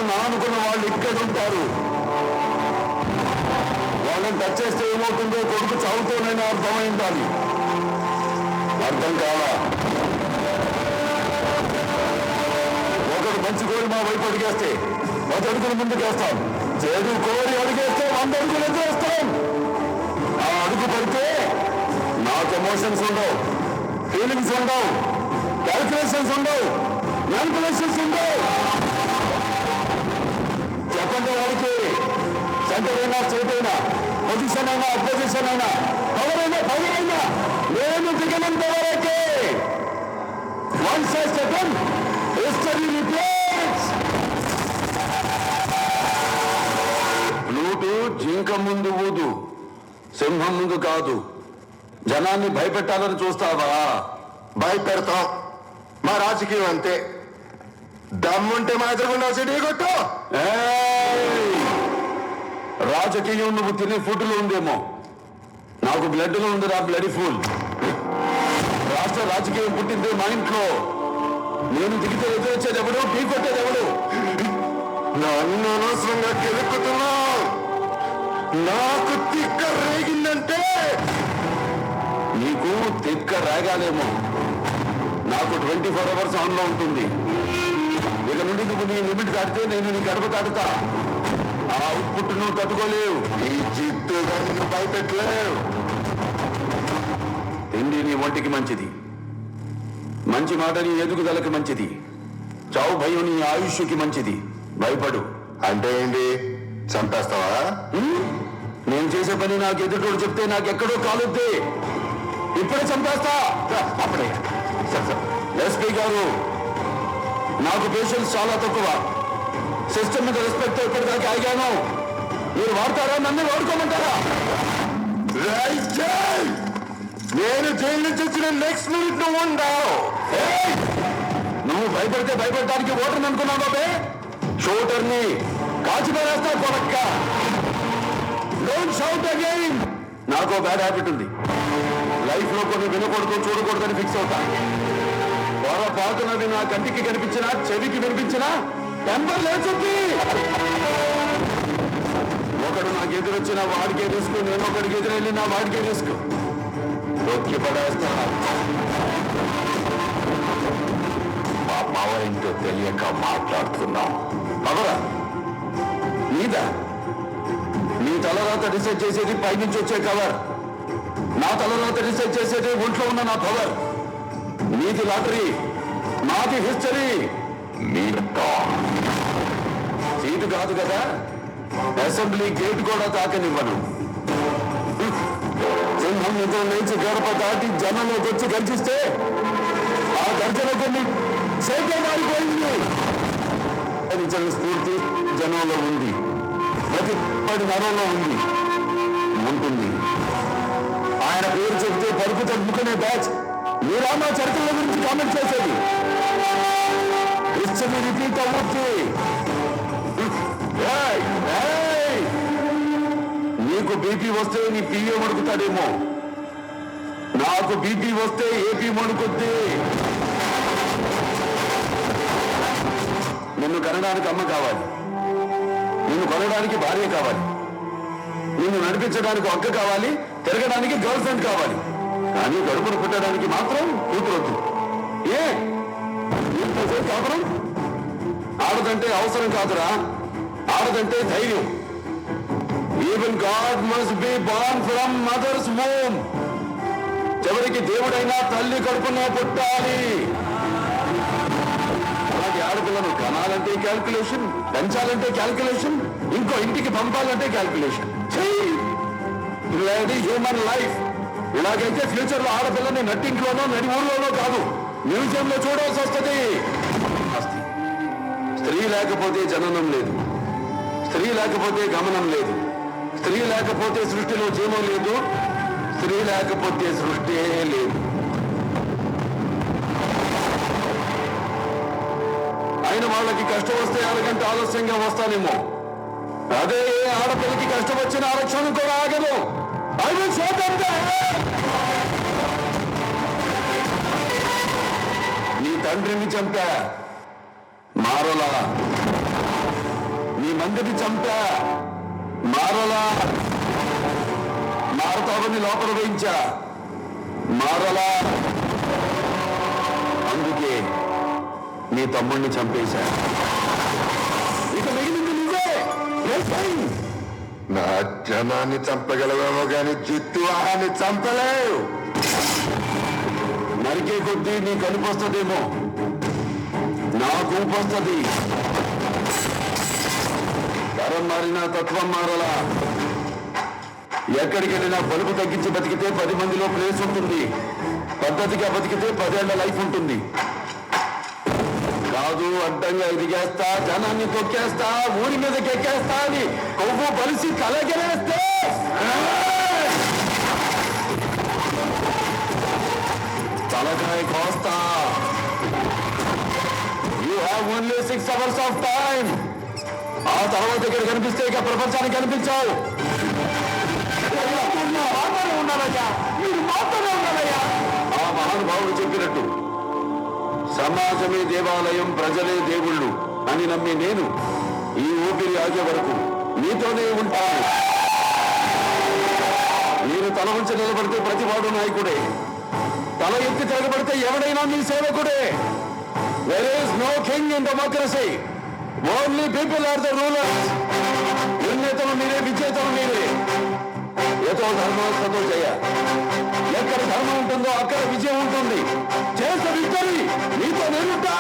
నా అనుకున్న వాళ్ళు ఇక్కడ ఉంటారు. వాళ్ళని టచ్ చేస్తే ఏమవుతుందో కొడుకు చావుతోనైనా అర్థమైందాలి. అర్థం కాదా? ఒకడు మంచి కోరి మా వైపు అడిగేస్తే 10 అడుగుల ముందుకేస్తాం. చేదు కోరి అడిగేస్తే 100 అడుగులు ఎదురేస్తాం. ఆ అడుగు పడితే నాకు ఎమోషన్స్ ఉండవు, ఫీలింగ్స్ ఉండవు, క్యాల్కులేషన్స్ ఉండవు, మ్యానిపులేషన్స్ ఉండవు. చెప్పండి వాడికి సెంటర్ అయినా స్టేట్ అయినా పొజిషన్ అయినా అపోజిషన్ అయినా పవర్ అయినా నేను దిగనంత వరకే. Once I second history repeats. Flute జింక ముందు ఊదు, సింహం ముందు కాదు. జనాన్ని భయపెట్టాలని చూస్తావా? భయపెడతాం. మా రాజకీయం అంతే. దమ్ముంటే మా ఎదురుగుండా సిటీ కొట్టు. రాజకీయం నువ్వు తినే ఫుడ్లో ఉందేమో, నాకు బ్లడ్లో ఉందిరా బ్లడ్ ఫుల్. రాష్ట్ర రాజకీయం పుట్టింది మా ఇంట్లో. నేను దిగితే ఎదురొచ్చేది ఎవడు, ఢీ కొట్టేది ఎవడు? నన్ను అనవసరంగా కెలుక్కుతున్నా. నాకు తిక్క రేగిందంటే నీకు తిక్క రేగాలేమో, నాకు 24 hours ఆన్లో ఉంటుంది. ఇక నుండి నువ్వు నీ లిమిట్ దాటితే నేను నీ గడప దాటుతా. ఆ అవుట్పుట్ నువ్వు తట్టుకోలేవు. ఈ జిద్దుగా నిన్ను భయపెట్టలేవు. తిండి నీ ఒంటికి మంచిది, మంచి మాట నీ ఎదుగుదలకి మంచిది, చావు భయం నీ ఆయుష్కి మంచిది. భయపడు. అంటే ఏంటి? చంపేస్తావా? నేను చేసే పని నాకు ఎదుటోడు చెప్తే నాకెక్కడో కాలుద్ది. ఇప్పుడే చంపేస్తా. అప్పుడే ఎస్పీ గారు, నాకు పేషెన్స్ చాలా తక్కువ. సిస్టమ్ మీద రెస్పెక్ట్ ఇప్పటిదాకా ఆగాను. మీరు వాడతారా? నన్ను వాడుకోమంటారా? నేను జైలు నుంచి వచ్చిన నెక్స్ట్ మినిట్ నువ్వు ఉండవు. నువ్వు భయపడితే భయపడటానికి ఓటర్ని అనుకున్నావు బాబే. షూటర్ని కాచిపేస్తా కొడక్క. Don't shout again. నాకు బ్యాడ్ హ్యాబిట్ ఉంది. లైఫ్ లో కొన్ని వినకూడదు, చూడకూడదని ఫిక్స్ అవుతా. పొరపాటునది నా కంటికి కనిపించినా, చెవికి వినిపించినా టెంపర్ లేచుద్ది. ఒకడు నాకు ఎదురొచ్చిన వాడికే రిస్క్, నేను ఒకడికి ఎదురెళ్ళినా వాడికే రిస్క్. నొక్కి పడేస్తా. మా పవర్ ఏంటో తెలియక మాట్లాడుతున్నాం. పవరా నీదా? నీ తలరాత డిసైడ్ చేసేది పైనుంచి వచ్చే కవర్. నా తలరాత డిసైడ్ చేసేది ఒంట్లో ఉన్న నా పవర్. నీది లాటరీ, నాది హిస్టరీ. సీటు కాదు కదా, అసెంబ్లీ గేట్ కూడా తాకనివ్వను. సింహం నిజం లేచి గడప దాటి జనంలోకి వచ్చి గర్జిస్తే ఆ గర్జన కొన్ని సేపే మారిపోయింది. నిజం స్ఫూర్తి జనంలో ఉంది, ప్రతి పడి నరంలో ఉంది, ఉంటుంది. ఆయన పేరు చెప్తే పరుపు తగ్గుకునే బ్యాచ్ మీరా మా చరిత్రల గురించి కామెంట్ చేసేది. హిస్టరీ రిపీట్ అవ్వచ్చు. నీకు బీపీ వస్తే నీ పిఏ మడుకుతాడేమో, నాకు బీపీ వస్తే ఏపీ మడుకుద్ది. నిన్ను కనడానికి అమ్మ కావాలి, నిన్ను కొనడానికి భార్య కావాలి, నిన్ను నడిపించడానికి అక్క కావాలి, తిరగడానికి గర్ల్ ఫ్రెండ్ కావాలి. కానీ గడుపును పుట్టడానికి మాత్రం కూతురొద్దు. ఏ కాపురం? ఆడదంటే అవసరం కాదురా, ఆడదంటే ధైర్యం. Even God must be born from mothers womb. చివరికి దేవుడైనా తల్లి కడుపునే పుట్టాలి. అలాగే ఆడపిల్లను కనాలంటే క్యాల్కులేషన్, పెంచాలంటే క్యాల్కులేషన్, ఇంకో ఇంటికి పంపాలంటే క్యాల్కులేషన్. Human life. ఇలాగైతే ఫ్యూచర్ లో ఆడపిల్లని నట్టింట్లోనో నడి ఊర్లోనో కాదు, మ్యూజియంలో చూడాల్సి వస్తుంది. స్త్రీ లేకపోతే జననం లేదు, స్త్రీ లేకపోతే గమనం లేదు, స్త్రీ లేకపోతే సృష్టిలో జీవం లేదు, స్త్రీ లేకపోతే సృష్టి లేదు. అయిన వాళ్ళకి కష్టం వస్తే అరగంట ఆలస్యంగా వస్తానేమో, అదే ఆడపిల్లకి కష్టం వచ్చిన ఆరక్షణ కూడా ఆగదు. నీ తండ్రిని చంపా మారలా, నీ మందిని చంపా, మారలా మారతావని లోపల వేయించా, మారలా. అందుకే నీ తమ్ముడిని చంపేశా. ఇక మిగిలింది నువ్వే. నా జనాన్ని చంపగలవేమో గాని జిత్తువాహాన్ని చంపలేవు. నరికే కొద్దీ నీ కలుపు వస్తుందేమో, నా కూపు వస్తుంది. తరం మారినా తత్వం మారలా. ఎక్కడికి వెళ్ళినా బలుపు తగ్గించి బతికితే 10 మందిలో ప్లేస్ ఉంటుంది. పద్ధతిగా బతికితే 10 ఏళ్ల లైఫ్ ఉంటుంది. కాదు, అడ్డంగా ఎదిగేస్తా, జనాన్ని తొక్కేస్తా, ఊరి మీదకి ఎక్కేస్తా అని కొవ్వు బలిసి కలగలేస్తే తలకాయ కోస్తా. You have only 6 hours of time. ఆ తర్వాత ఇక్కడ కనిపిస్తే ఇక ప్రపంచానికి కనిపించావు. మీరు మాత్రమే ఉన్నారయ్యా. ఆ మహానుభావుడు చెప్పినట్టు సమాజమే దేవాలయం, ప్రజలే దేవుళ్ళు అని నమ్మి నేను ఈ ఊపిరి ఆగే వరకు నీతోనే ఉంటాను. నేను తల ఉంచి నిలబడితే ప్రతివాడు నాయకుడే, తల ఎత్తి తిరగబడితే ఎవడైనా నీ సేవకుడే. There is no king in democracy. Only people are the rulers. నిర్ణేతలు మీరే, విజేతలు మీరే. ఏదో ధర్మాత్మతో చేయ. ఎక్కడ ధర్మం ఉంటుందో అక్కడ విజయం ఉంటుంది. చేసే విక్టరీ నీతో నేనుంటా.